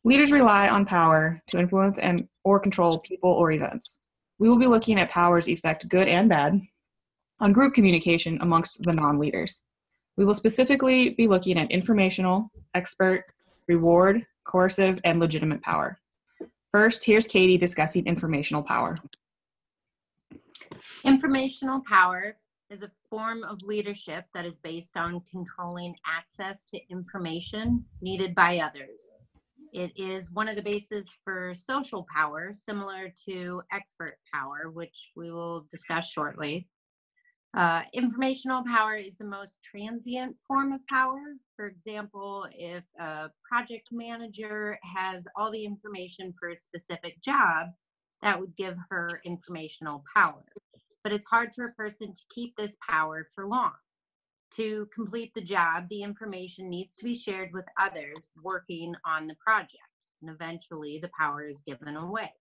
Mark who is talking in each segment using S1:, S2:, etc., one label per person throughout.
S1: Leaders rely on power to influence and or control people or events. We will be looking at power's effect, good and bad, on group communication amongst the non-leaders. We will specifically be looking at informational, expert, reward, coercive, and legitimate power. First, here's Katie discussing informational power.
S2: Informational power is a form of leadership that is based on controlling access to information needed by others. It is one of the bases for social power, similar to expert power, which we will discuss shortly. Informational power is the most transient form of power. For example, if a project manager has all the information for a specific job, that would give her informational power. But it's hard for a person to keep this power for long. To complete the job, the information needs to be shared with others working on the project, and eventually the power is given away.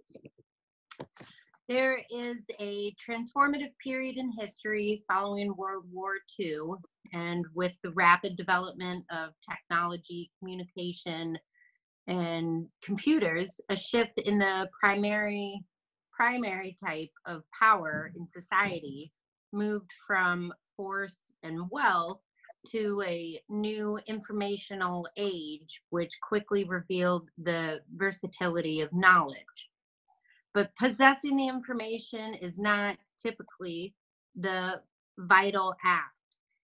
S2: There is a transformative period in history following World War II, and with the rapid development of technology, communication, and computers, a shift in the primary type of power in society moved from force and wealth to a new informational age, which quickly revealed the versatility of knowledge. But possessing the information is not typically the vital act.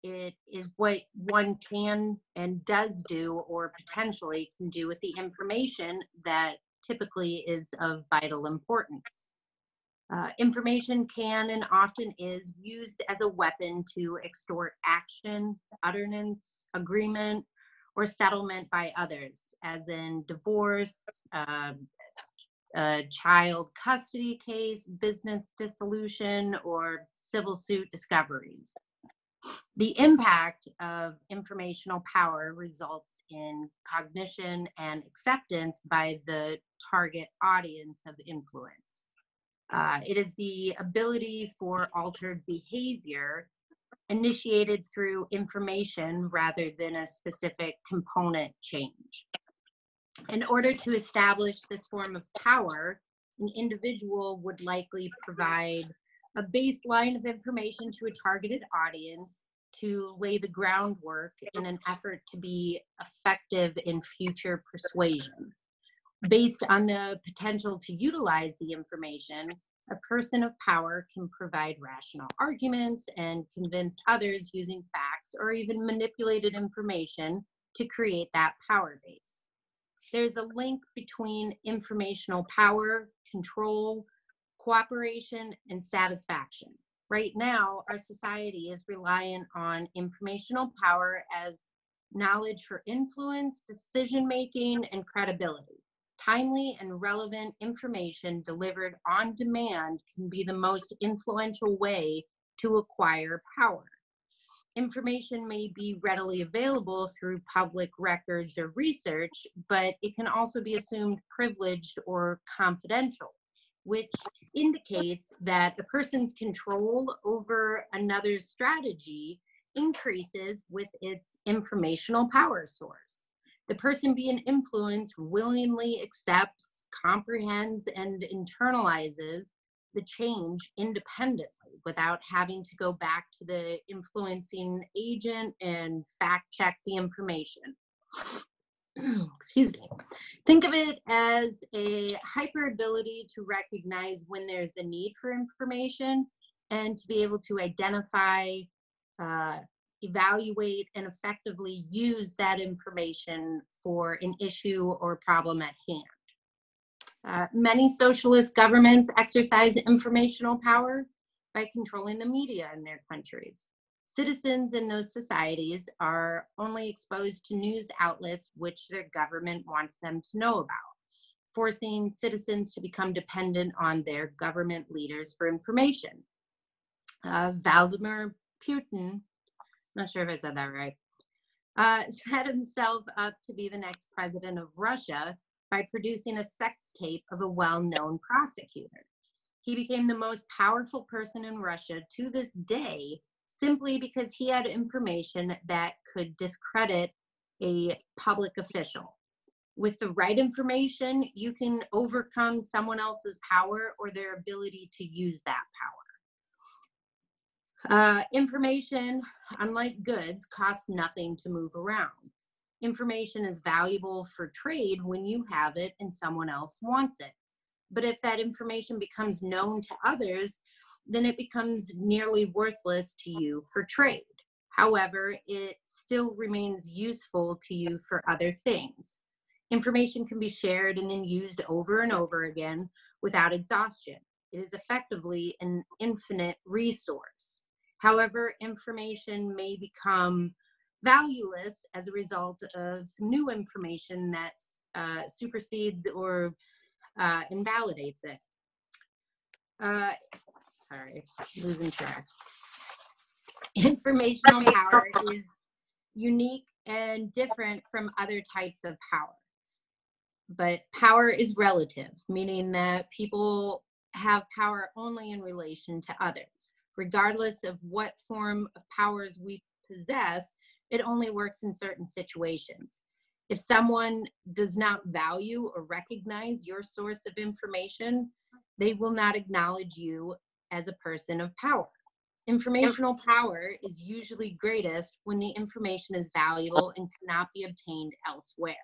S2: It is what one can and does do, or potentially can do with the information that typically is of vital importance. Information can and often is used as a weapon to extort action, utterance, agreement, or settlement by others, as in divorce, a child custody case, business dissolution, or civil suit discoveries. The impact of informational power results in cognition and acceptance by the target audience of influence. It is the ability for altered behavior initiated through information rather than a specific component change. In order to establish this form of power, an individual would likely provide a baseline of information to a targeted audience to lay the groundwork in an effort to be effective in future persuasion. Based on the potential to utilize the information, a person of power can provide rational arguments and convince others using facts or even manipulated information to create that power base. There's a link between informational power, control, cooperation, and satisfaction. Right now, our society is reliant on informational power as knowledge for influence, decision-making, and credibility. Timely and relevant information delivered on demand can be the most influential way to acquire power. Information may be readily available through public records or research, but it can also be assumed privileged or confidential, which indicates that a person's control over another's strategy increases with its informational power source. The person being influenced willingly accepts, comprehends, and internalizes the change independently without having to go back to the influencing agent and fact check the information. Excuse me. Think of it as a hyper ability to recognize when there's a need for information and to be able to identify, evaluate, and effectively use that information for an issue or problem at hand. Many socialist governments exercise informational power by controlling the media in their countries. Citizens in those societies are only exposed to news outlets which their government wants them to know about, forcing citizens to become dependent on their government leaders for information. Vladimir Putin, not sure if I said that right, set himself up to be the next president of Russia by producing a sex tape of a well-known prosecutor. He became the most powerful person in Russia to this day simply because he had information that could discredit a public official. With the right information, you can overcome someone else's power or their ability to use that power. Information, unlike goods, costs nothing to move around. Information is valuable for trade when you have it and someone else wants it. But if that information becomes known to others, then it becomes nearly worthless to you for trade. However, it still remains useful to you for other things. Information can be shared and then used over and over again without exhaustion. It is effectively an infinite resource. However, information may become valueless as a result of some new information that supersedes or invalidates it. Sorry, losing track. Informational power is unique and different from other types of power. But power is relative, meaning that people have power only in relation to others. Regardless of what form of powers we possess, it only works in certain situations. If someone does not value or recognize your source of information, they will not acknowledge you as a person of power. Informational power is usually greatest when the information is valuable and cannot be obtained elsewhere.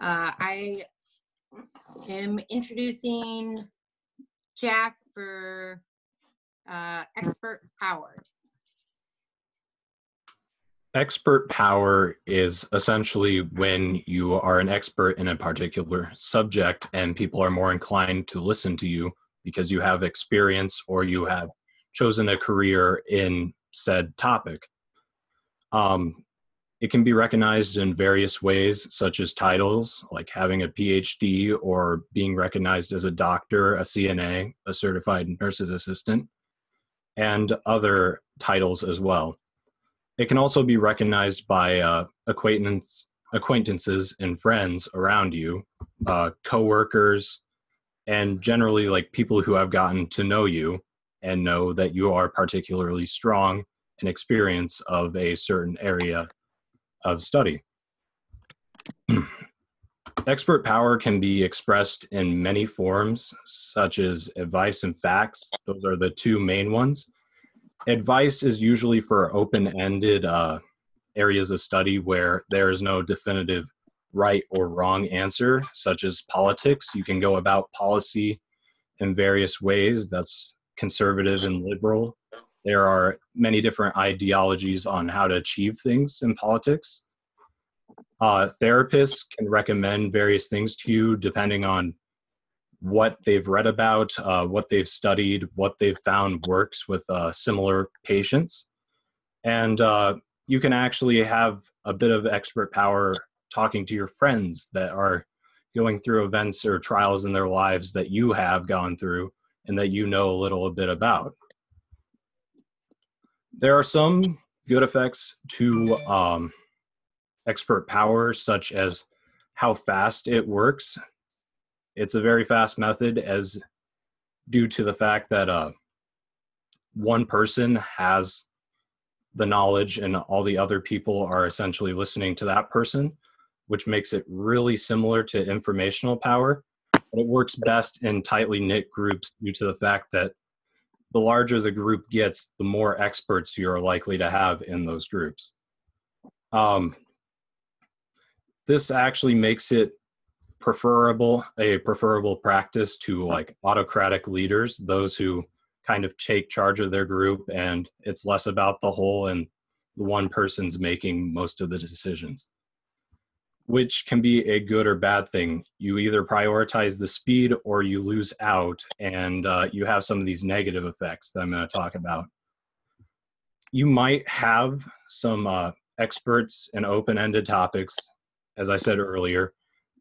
S2: I am introducing Jack for expert power.
S3: Expert power is essentially when you are an expert in a particular subject and people are more inclined to listen to you because you have experience or you have chosen a career in said topic. It can be recognized in various ways, such as titles, like having a PhD or being recognized as a doctor, a CNA, a certified nurse's assistant, and other titles as well. It can also be recognized by acquaintances and friends around you, coworkers, and generally like people who have gotten to know you and know that you are particularly strong in experience of a certain area of study. Expert power can be expressed in many forms, such as advice and facts. Those are the two main ones. Advice is usually for open-ended areas of study where there is no definitive right or wrong answer, such as politics. You can go about policy in various ways. That's conservative and liberal. There are many different ideologies on how to achieve things in politics. Therapists can recommend various things to you depending on what they've read about, what they've studied, what they've found works with similar patients. And you can actually have a bit of expert power talking to your friends that are going through events or trials in their lives that you have gone through and that you know a little bit about. There are some good effects to expert power, such as how fast it works. It's a very fast method as due to the fact that one person has the knowledge and all the other people are essentially listening to that person, which makes it really similar to informational power. But it works best in tightly knit groups due to the fact that the larger the group gets, the more experts you're likely to have in those groups. This actually makes it a preferable practice to like autocratic leaders, those who kind of take charge of their group, and it's less about the whole and the one person's making most of the decisions, which can be a good or bad thing. You either prioritize the speed or you lose out, and you have some of these negative effects that I'm going to talk about. You might have some experts in open-ended topics. As I said earlier,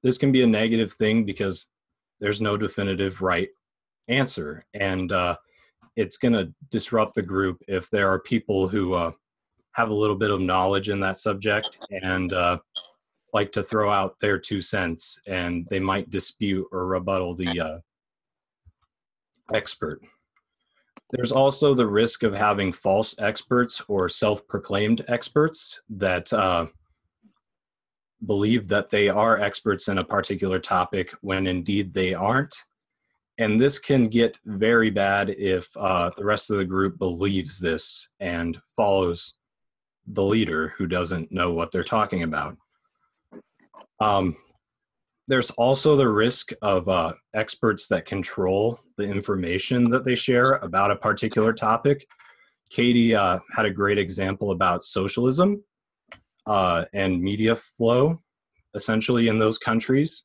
S3: this can be a negative thing because there's no definitive right answer, and it's going to disrupt the group if there are people who have a little bit of knowledge in that subject and like to throw out their 2 cents, and they might dispute or rebuttal the expert. There's also the risk of having false experts or self-proclaimed experts that believe that they are experts in a particular topic when indeed they aren't. And this can get very bad if the rest of the group believes this and follows the leader who doesn't know what they're talking about. There's also the risk of experts that control the information that they share about a particular topic. Katie had a great example about socialism and media flow, essentially, in those countries,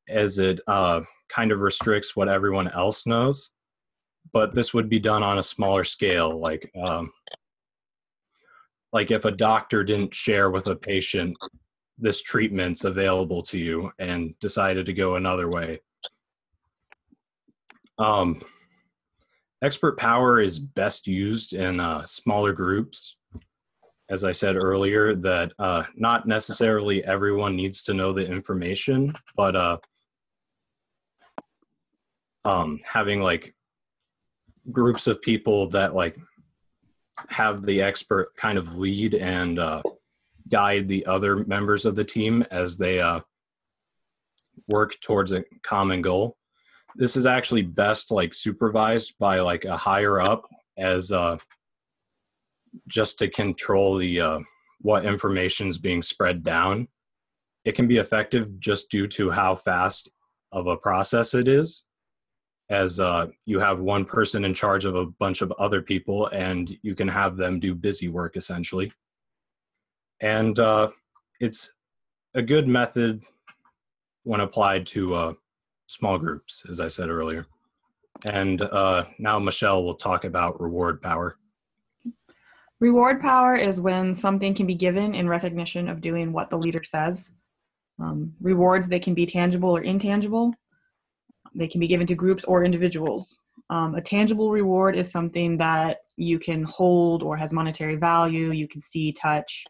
S3: as it kind of restricts what everyone else knows. But this would be done on a smaller scale, like if a doctor didn't share with a patient this treatment's available to you and decided to go another way. Expert power is best used in smaller groups. As I said earlier, that not necessarily everyone needs to know the information, but having like groups of people that like have the expert kind of lead and guide the other members of the team as they work towards a common goal. This is actually best like supervised by like a higher up as just to control the what information is being spread down. It can be effective just due to how fast of a process it is, as you have one person in charge of a bunch of other people and you can have them do busy work essentially. And it's a good method when applied to small groups, as I said earlier. And now Michelle will talk about reward power.
S1: Reward power is when something can be given in recognition of doing what the leader says. Rewards, they can be tangible or intangible. They can be given to groups or individuals. A tangible reward is something that you can hold or has monetary value, you can see, touch.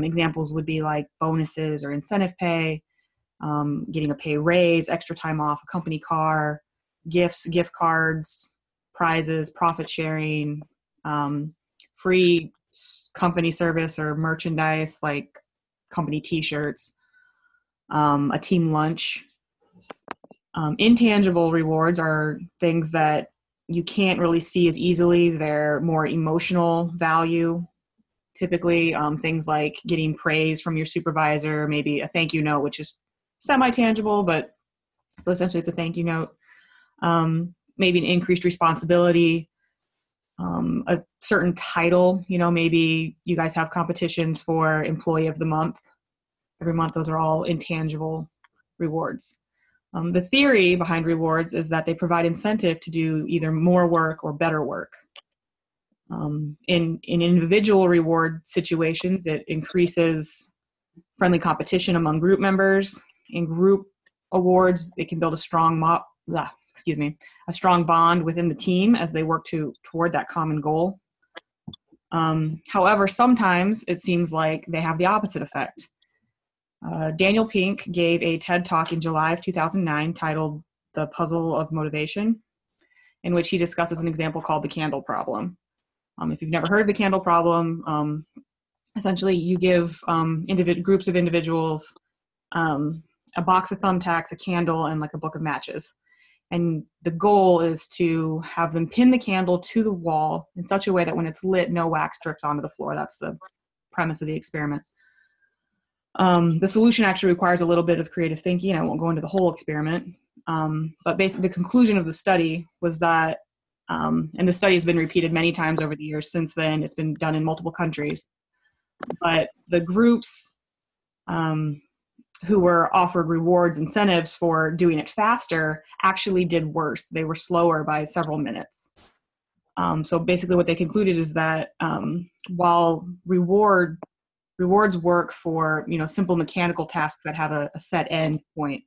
S1: Examples would be like bonuses or incentive pay, getting a pay raise, extra time off, a company car, gifts, gift cards, prizes, profit sharing, free company service or merchandise like company t-shirts, a team lunch. Intangible rewards are things that you can't really see as easily. They're more emotional value. Typically, things like getting praise from your supervisor, maybe a thank you note, which is semi-tangible, but so essentially it's a thank you note. Maybe an increased responsibility, a certain title, maybe you guys have competitions for employee of the month. Every month, those are all intangible rewards. The theory behind rewards is that they provide incentive to do either more work or better work. In individual reward situations, it increases friendly competition among group members. In group awards, it can build a strong bond within the team as they work toward that common goal. However, sometimes it seems like they have the opposite effect. Daniel Pink gave a TED Talk in July of 2009 titled The Puzzle of Motivation, in which he discusses an example called the candle problem. If you've never heard of the candle problem, essentially you give groups of individuals a box of thumbtacks, a candle, and like a book of matches. And the goal is to have them pin the candle to the wall in such a way that when it's lit, no wax drips onto the floor. That's the premise of the experiment. The solution actually requires a little bit of creative thinking. I won't go into the whole experiment. But basically the conclusion of the study was that, and the study has been repeated many times over the years since then, it's been done in multiple countries, but the groups who were offered rewards, incentives for doing it faster actually did worse. They were slower by several minutes. So basically what they concluded is that while rewards work for simple mechanical tasks that have a set end point,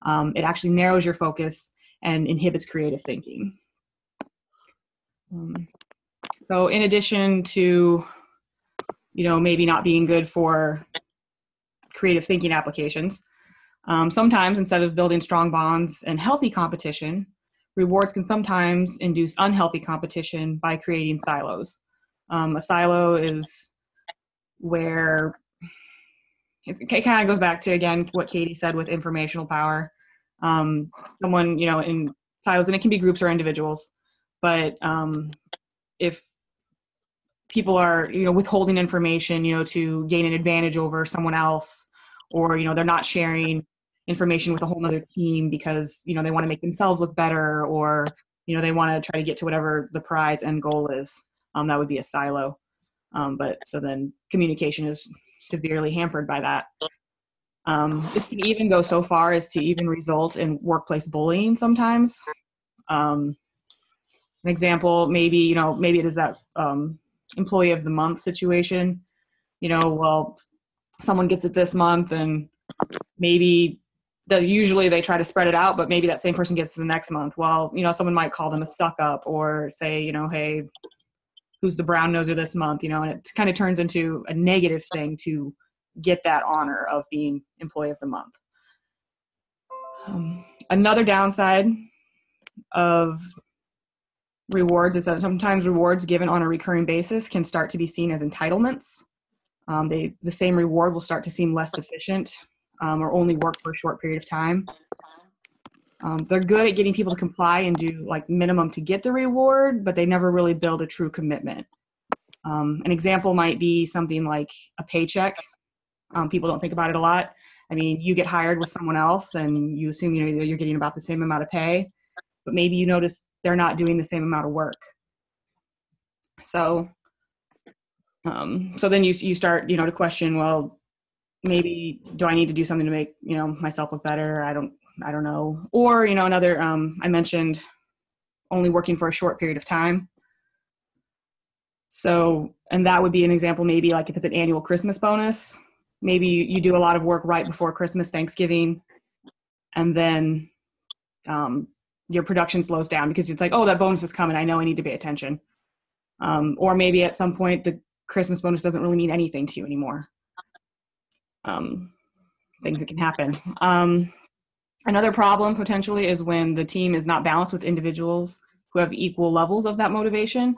S1: it actually narrows your focus and inhibits creative thinking. So in addition to maybe not being good for creative thinking applications, sometimes instead of building strong bonds and healthy competition, rewards can sometimes induce unhealthy competition by creating silos. A silo is where it kind of goes back to, again, what Katie said with informational power. Someone, in silos, and it can be groups or individuals, but if people are, withholding information, to gain an advantage over someone else, or, they're not sharing information with a whole other team because, they want to make themselves look better, or, they want to try to get to whatever the prize end goal is, that would be a silo. But so then communication is severely hampered by that. This can even go so far as to even result in workplace bullying sometimes. An example, maybe it is that employee of the month situation. Well, someone gets it this month, and maybe usually they try to spread it out, but maybe that same person gets it the next month. Well, someone might call them a suck up, or say, hey, who's the brown noser this month, and it kind of turns into a negative thing to get that honor of being employee of the month. Another downside of rewards is that sometimes rewards given on a recurring basis can start to be seen as entitlements. The same reward will start to seem less sufficient, or only work for a short period of time. They're good at getting people to comply and do like minimum to get the reward, but they never really build a true commitment. An example might be something like a paycheck. People don't think about it a lot. I mean, you get hired with someone else and you assume you're getting about the same amount of pay, but maybe you notice they're not doing the same amount of work. So then you start, to question, well, maybe do I need to do something to make, myself look better? I don't know. Or, another, I mentioned only working for a short period of time. So, and that would be an example, maybe like if it's an annual Christmas bonus, maybe you do a lot of work right before Christmas, Thanksgiving, and then your production slows down because it's like, oh, that bonus is coming. I know I need to pay attention. Or maybe at some point the Christmas bonus doesn't really mean anything to you anymore. Things that can happen. Another problem potentially is when the team is not balanced with individuals who have equal levels of that motivation.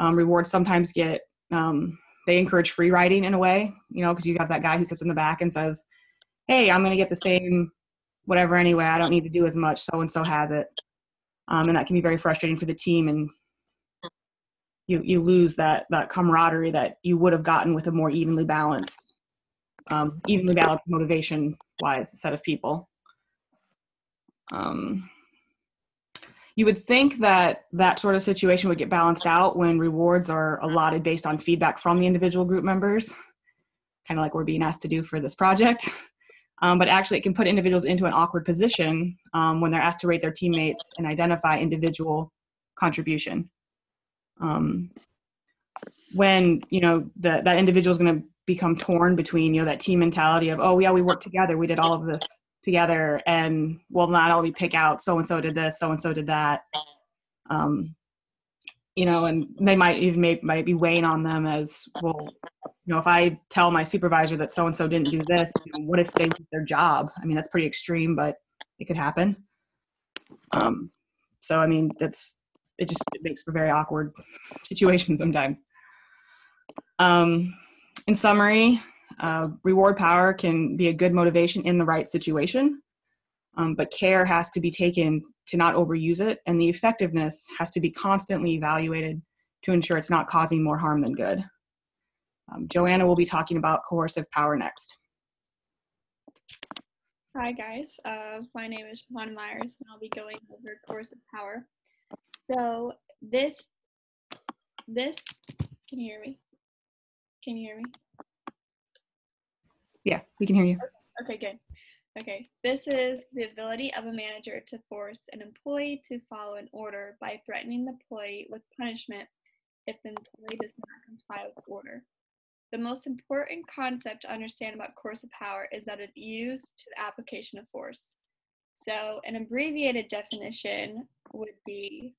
S1: Rewards sometimes they encourage free riding in a way, because you got that guy who sits in the back and says, hey, I'm going to get the same whatever anyway. I don't need to do as much. So-and-so has it. And that can be very frustrating for the team. And you lose that camaraderie that you would have gotten with a more evenly balanced motivation-wise set of people. You would think that sort of situation would get balanced out when rewards are allotted based on feedback from the individual group members, kind of like we're being asked to do for this project. But actually it can put individuals into an awkward position when they're asked to rate their teammates and identify individual contribution. When, that individual is going to become torn between, that team mentality of, oh yeah, we worked together, we did all of this together, and well, not only pick out so-and-so did this, so-and-so did that, and they might be weighing on them as, well, if I tell my supervisor that so-and-so didn't do this, what if they lose their job? I mean, that's pretty extreme, but it could happen. So, I mean, it makes for very awkward situations sometimes. In summary, reward power can be a good motivation in the right situation, but care has to be taken to not overuse it, and the effectiveness has to be constantly evaluated to ensure it's not causing more harm than good. Johanna will be talking about coercive power next.
S4: Hi guys, my name is Johanna Myers, and I'll be going over coercive power. So this, can you hear me? Can you hear me?
S1: Yeah, we can hear you.
S4: Okay, good. Okay, this is the ability of a manager to force an employee to follow an order by threatening the employee with punishment if the employee does not comply with the order. The most important concept to understand about coercive power is that it's used to the application of force. So an abbreviated definition would be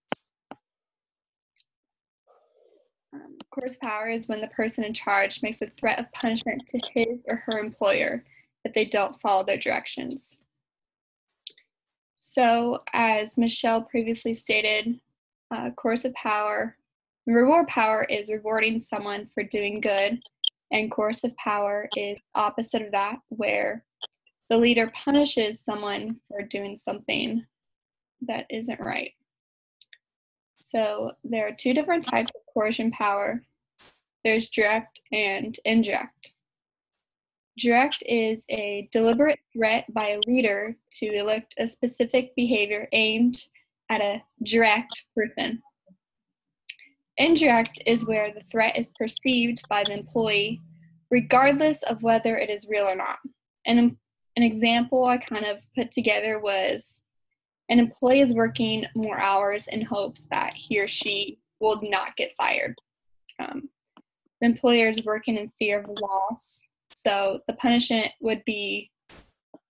S4: coercive power is when the person in charge makes a threat of punishment to his or her employer if they don't follow their directions. So as Michelle previously stated, coercive power, reward power is rewarding someone for doing good And coercive power is opposite of that, where the leader punishes someone for doing something that isn't right. So there are two different types of coercion power. There's direct and indirect. Direct is a deliberate threat by a leader to elicit a specific behavior aimed at a direct person. Indirect is where the threat is perceived by the employee regardless of whether it is real or not. And an example I kind of put together was an employee is working more hours in hopes that he or she will not get fired. The employer is working in fear of loss, so the punishment would be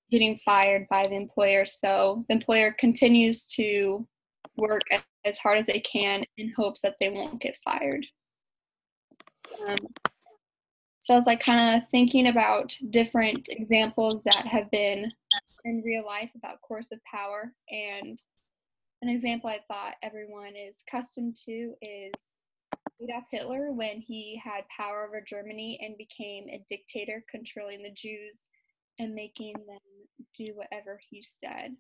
S4: getting fired by the employer. So the employer continues to work as hard as they can in hopes that they won't get fired. So I was like kind of thinking about different examples that have been in real life about coercive power, and an example I thought everyone is accustomed to is Adolf Hitler when he had power over Germany and became a dictator, controlling the Jews and making them do whatever he said.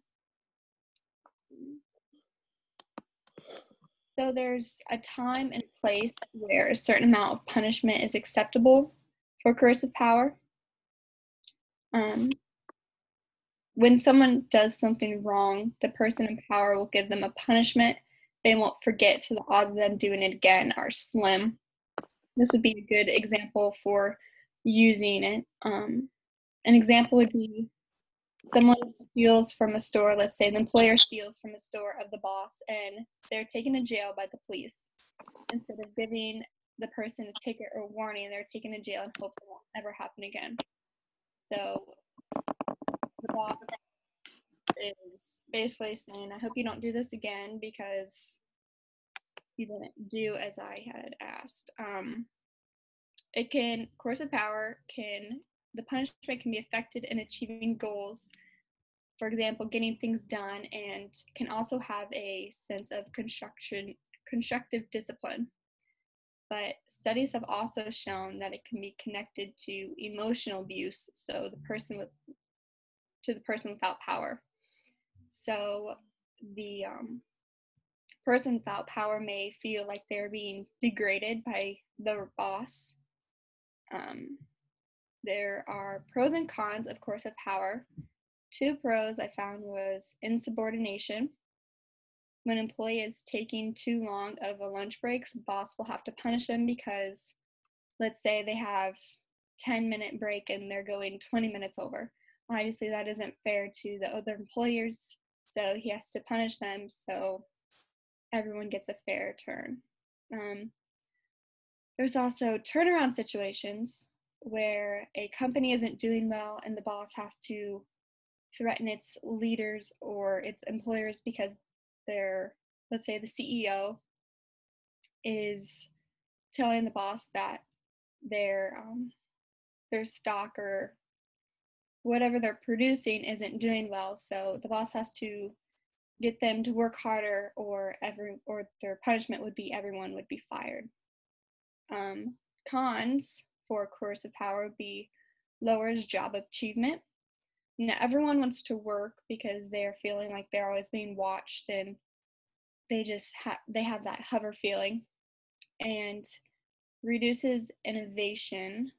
S4: So there's a time and place where a certain amount of punishment is acceptable for coercive power. When someone does something wrong, the person in power will give them a punishment they won't forget, so the odds of them doing it again are slim. This would be a good example for using it. An example would be someone steals from a store. Let's say the employer steals from a store of the boss and they're taken to jail by the police. Instead of giving the person a ticket or warning, they're taken to jail in hopes it won't ever happen again. So the boss is basically saying, I hope you don't do this again because you didn't do as I had asked. Coercive power the punishment can be affected in achieving goals, for example, getting things done, and can also have a sense of constructive discipline. But studies have also shown that it can be connected to emotional abuse, so the person without power. So the person without power may feel like they're being degraded by the boss. There are pros and cons of coercive power. Two pros I found was insubordination. When an employee is taking too long of a lunch break, the boss will have to punish them because, let's say they have 10-minute break and they're going 20 minutes over. Obviously, that isn't fair to the other employers, so he has to punish them so everyone gets a fair turn. There's also turnaround situations where a company isn't doing well and the boss has to threaten its leaders or its employers because let's say the CEO is telling the boss that their stock or whatever they're producing isn't doing well, so the boss has to get them to work harder, or their punishment would be everyone would be fired. Cons for coercive power would be lowers job achievement. Everyone wants to work because they're feeling like they're always being watched, and they have that hover feeling. And reduces innovation.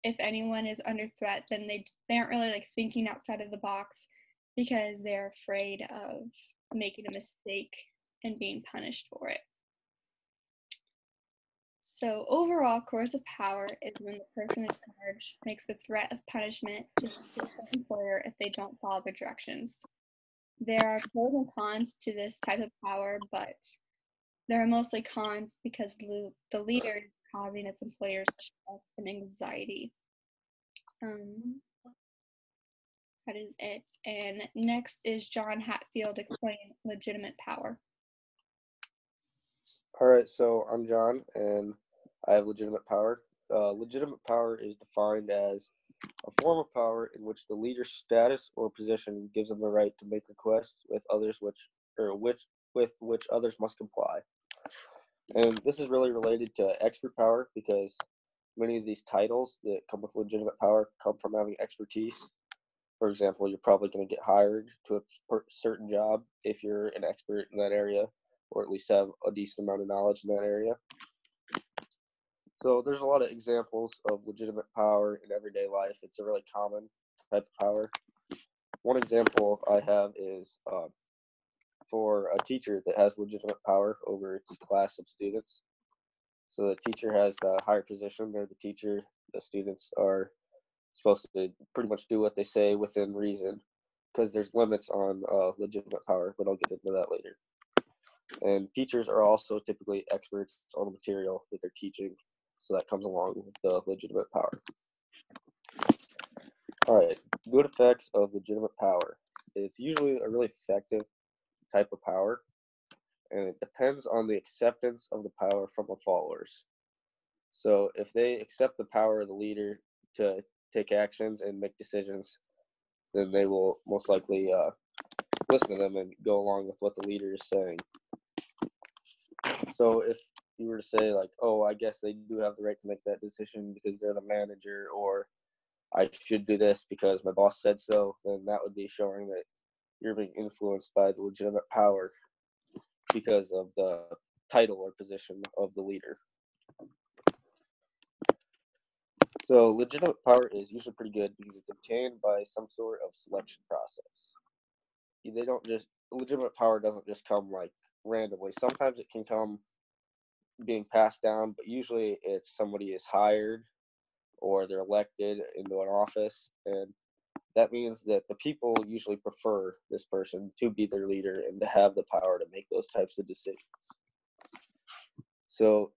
S4: If anyone is under threat, then they aren't really like thinking outside of the box because they're afraid of making a mistake and being punished for it. So overall, coercive power is when the person in charge makes the threat of punishment to the employer if they don't follow the directions. There are pros and cons to this type of power, but there are mostly cons because the leader is causing its employers stress and anxiety. That is it. And next is John Hatfield explaining legitimate power.
S5: All right, so I'm John, and I have legitimate power. Legitimate power is defined as a form of power in which the leader's status or position gives them the right to make requests with which others must comply. And this is really related to expert power because many of these titles that come with legitimate power come from having expertise. For example, you're probably going to get hired to a certain job if you're an expert in that area, or at least have a decent amount of knowledge in that area. So there's a lot of examples of legitimate power in everyday life. It's a really common type of power. One example I have is for a teacher that has legitimate power over its class of students. So the teacher has the higher position. They're the teacher. The students are supposed to pretty much do what they say within reason, because there's limits on legitimate power, but I'll get into that later. And teachers are also typically experts on the material that they're teaching, so that comes along with the legitimate power. All right, good effects of legitimate power. It's usually a really effective type of power, and it depends on the acceptance of the power from the followers. So if they accept the power of the leader to take actions and make decisions, then they will most likely listen to them and go along with what the leader is saying. So if you were to say like, oh, I guess they do have the right to make that decision because they're the manager, or I should do this because my boss said so, then that would be showing that you're being influenced by the legitimate power because of the title or position of the leader. So legitimate power is usually pretty good because it's obtained by some sort of selection process. Legitimate power doesn't just come like randomly. Sometimes it can come being passed down, but usually it's somebody is hired or they're elected into an office, and that means that the people usually prefer this person to be their leader and to have the power to make those types of decisions. So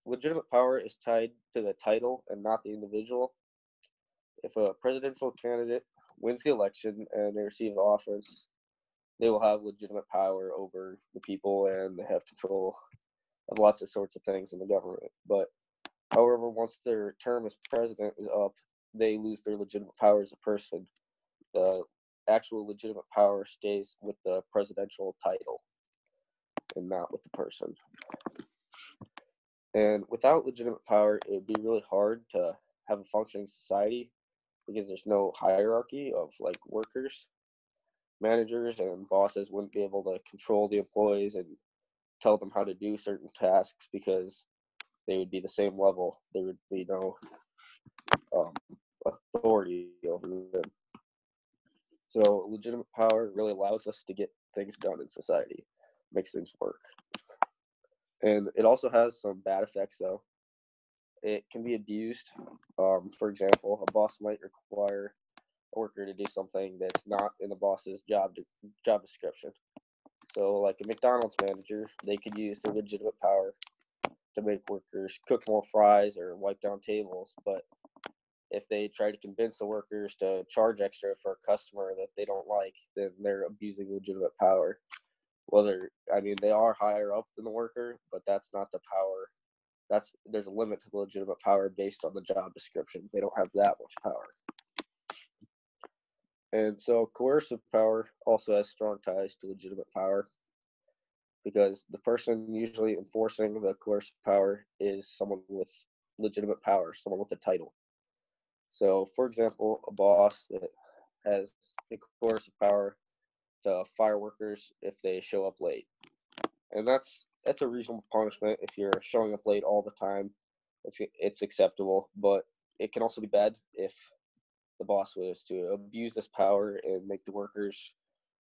S5: legitimate power is tied to the title and not the individual. If a presidential candidate wins the election and they receive office, they will have legitimate power over the people and they have control of lots of sorts of things in the government. But however, once their term as president is up, they lose their legitimate power as a person. The actual legitimate power stays with the presidential title and not with the person. And without legitimate power, it would be really hard to have a functioning society because there's no hierarchy of like workers. Managers and bosses wouldn't be able to control the employees and tell them how to do certain tasks because they would be the same level. There would be no authority over them. So legitimate power really allows us to get things done in society, makes things work. And it also has some bad effects though. It can be abused. For example, a boss might require a worker to do something that's not in the boss's job description. So like a McDonald's manager, they could use their legitimate power to make workers cook more fries or wipe down tables, but if they try to convince the workers to charge extra for a customer that they don't like, then they're abusing legitimate power. They are higher up than the worker, but that's not the power. There's a limit to the legitimate power based on the job description. They don't have that much power. And so coercive power also has strong ties to legitimate power because the person usually enforcing the coercive power is someone with legitimate power, someone with a title. So, for example, a boss that has the coercive power to fire workers if they show up late. And that's a reasonable punishment if you're showing up late all the time. It's acceptable, but it can also be bad if the boss was to abuse this power and make the workers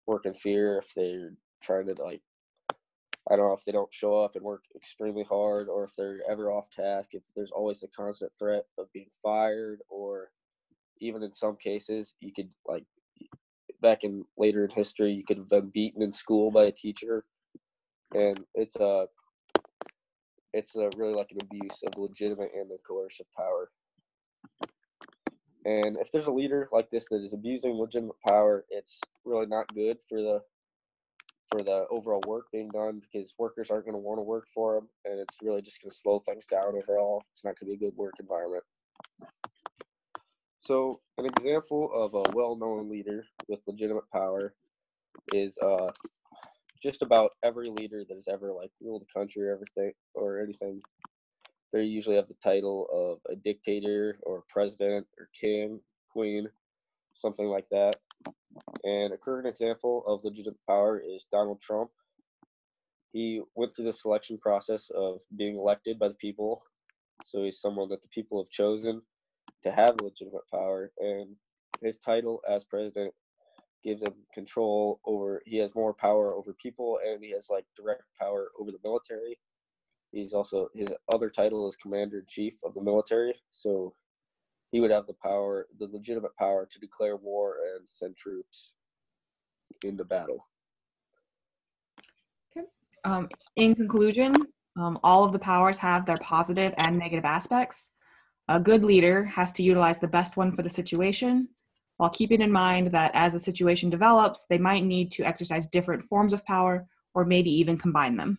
S5: work in fear if they're trying to if they don't show up and work extremely hard, or if they're ever off task, if there's always a constant threat of being fired, or even in some cases, you could back in later in history, you could have been beaten in school by a teacher, and it's really like an abuse of legitimate and the coercive power. And if there's a leader like this that is abusing legitimate power, it's really not good for the overall work being done because workers aren't going to want to work for them, and it's really just going to slow things down overall. It's not going to be a good work environment. So an example of a well-known leader with legitimate power is just about every leader that has ever ruled a country or anything They usually have the title of a dictator or president or king, queen, something like that. And a current example of legitimate power is Donald Trump. He went through the selection process of being elected by the people. So he's someone that the people have chosen to have legitimate power. And his title as president gives him control over, he has more power over people, and he has like direct power over the military. He's also, his other title is Commander-in-Chief of the military. So he would have the power, the legitimate power to declare war and send troops into battle.
S1: In conclusion, all of the powers have their positive and negative aspects. A good leader has to utilize the best one for the situation, while keeping in mind that as a situation develops, they might need to exercise different forms of power or maybe even combine them.